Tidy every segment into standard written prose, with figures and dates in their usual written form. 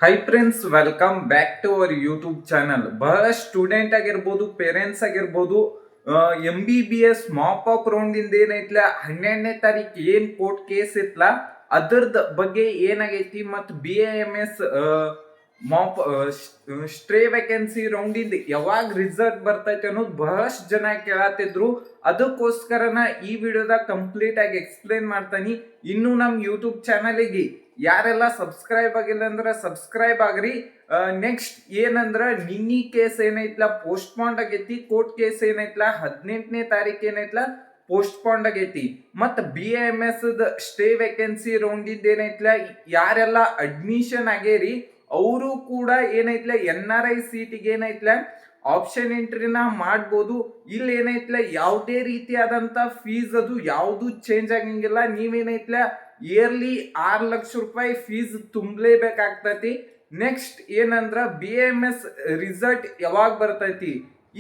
High friends, welcome back to our YouTube channel. ಬಹಳ student ಆಗಿರ್ಬೋದು, parents ಆಗಿರ್ಬೋದು, MBBS mop up round ಇಂದ ಏನೈತ್ಲ 12ನೇ ತಾರೀಕು ಏನ್ ಕೋರ್ಟ್ ಕೇಸ್ ಇತ್ಲ ಅದ್ರದ್ ಬಗ್ಗೆ ಏನಾಗೈತಿ, ಮತ್ತು BAMS mop stray vacancy round ಇಂದ ಯಾವಾಗ ರಿಸಲ್ಟ್ ಬರ್ತೈತಿ ಅನ್ನೋದು ಬಹಳಷ್ಟು ಜನ ಕೇಳತ್ತಿದ್ರು. ಅದಕ್ಕೋಸ್ಕರನ ಈ ವಿಡಿಯೋದಾಗ ಕಂಪ್ಲೀಟ್ ಆಗಿ ಎಕ್ಸ್ಪ್ಲೇನ್ ಮಾಡ್ತಾನಿ. ಇನ್ನು ನಮ್ಮ ಯೂಟ್ಯೂಬ್ ಚಾನಲ್ಗೆ ಯಾರೆಲ್ಲ ಸಬ್ಸ್ಕ್ರೈಬ್ ಆಗಿಲ್ಲ ಅಂದ್ರೆ ಸಬ್ಸ್ಕ್ರೈಬ್ ಆಗ್ರಿ. ನೆಕ್ಸ್ಟ್ ಏನಂದ್ರ ನಿನ್ನಿ ಕೇಸ್ ಏನೈತ್ಲ ಪೋಸ್ಟ್ ಪಾಂಡ್ ಆಗೈತಿ. ಕೋರ್ಟ್ ಕೇಸ್ ಏನೈತ್ಲ 18ನೇ ತಾರೀಕು ಏನೈತ್ಲ ಪೋಸ್ಟ್ ಪಾಂಡ್ ಆಗೈತಿ. ಮತ್ತ BAMS ಸ್ಟೇ ವೇಕೆನ್ಸಿ ರೌಂಡ್ ಇದ್ ಏನೈತ್ಲ ಯಾರೆಲ್ಲ ಅಡ್ಮಿಷನ್ ಆಗೇರಿ ಅವರು ಕೂಡ ಏನೈತ್ಲ NRI ಸೀಟಿಗೆ ಏನೈತ್ಲ ಆಪ್ಷನ್ ಎಂಟ್ರಿನ ಮಾಡ್ಬೋದು. ಇಲ್ಲಿ ಏನೈತ್ಲ ಯಾವುದೇ ರೀತಿಯಾದಂತ ಫೀಸ್ ಅದು ಯಾವುದು ಚೇಂಜ್ ಆಗಂಗಿಲ್ಲ. ನೀವೇನೈತ್ಲ ಇಯರ್ಲಿ 6 ಲಕ್ಷ ರೂಪಾಯಿ ಫೀಸ್ ತುಂಬಲೇಬೇಕಾಗ್ತೈತಿ. ನೆಕ್ಸ್ಟ್ ಏನಂದ್ರ BAMS ರಿಸಲ್ಟ್ ಯಾವಾಗ ಬರ್ತೈತಿ,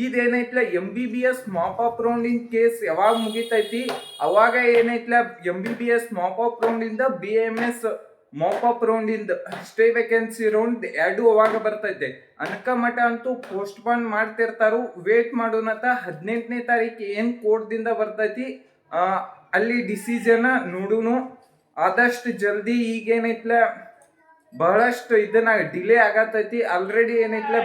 ಇದೇನೈತ್ಲ MBBS mop up round in case ಯಾವಾಗ ಮುಗಿತೈತಿ ಅವಾಗ ಏನೈತ್ಲ MBBS ಮಾಪ್ ಅಪ್ ರೌಂಡ್ ಇಂದ BAMS ಮಾಪ್ ಅಪ್ ರೌಂಡ್ ಇಂದ ಸ್ಟೇ ವೇಕೆನ್ಸಿ ರೌಂಡ್ ಎರಡು ಅವಾಗ ಬರ್ತೈತೆ. ಅನ್ಕ ಮಠ ಅಂತೂ ಪೋಸ್ಟ್ ಪಾನ್ ಮಾಡ್ತಿರ್ತಾರು. ವೇಟ್ ಮಾಡೋಣತ 18ನೇ ತಾರೀಕು ಏನ್ ಕೋರ್ಟ್ ದಿಂದ ಬರ್ತೈತಿ ಅಲ್ಲಿ ಡಿಸಿಷನ್ ನೋಡುನು. ಆದಷ್ಟು ಜಲ್ದಿ ಈಗೇನೈತ್ಲ ಬಹಳಷ್ಟು ಇದನ್ನ ಡಿಲೇ ಆಗತೈತಿ. ಆಲ್ರೆಡಿ ಏನೈತ್ಲ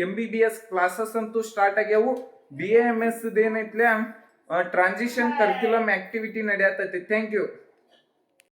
MBBS ಕ್ಲಾಸಸ್ ಅಂತೂ ಸ್ಟಾರ್ಟ್ ಆಗ್ಯಾವು. BAMS ಏನೈತ್ಲ ಟ್ರಾನ್ಸಿಷನ್ ಕರಿಕ್ಯುಲಮ್ ಆಕ್ಟಿವಿಟಿ ನಡೆಯತೈತಿ. Thank you.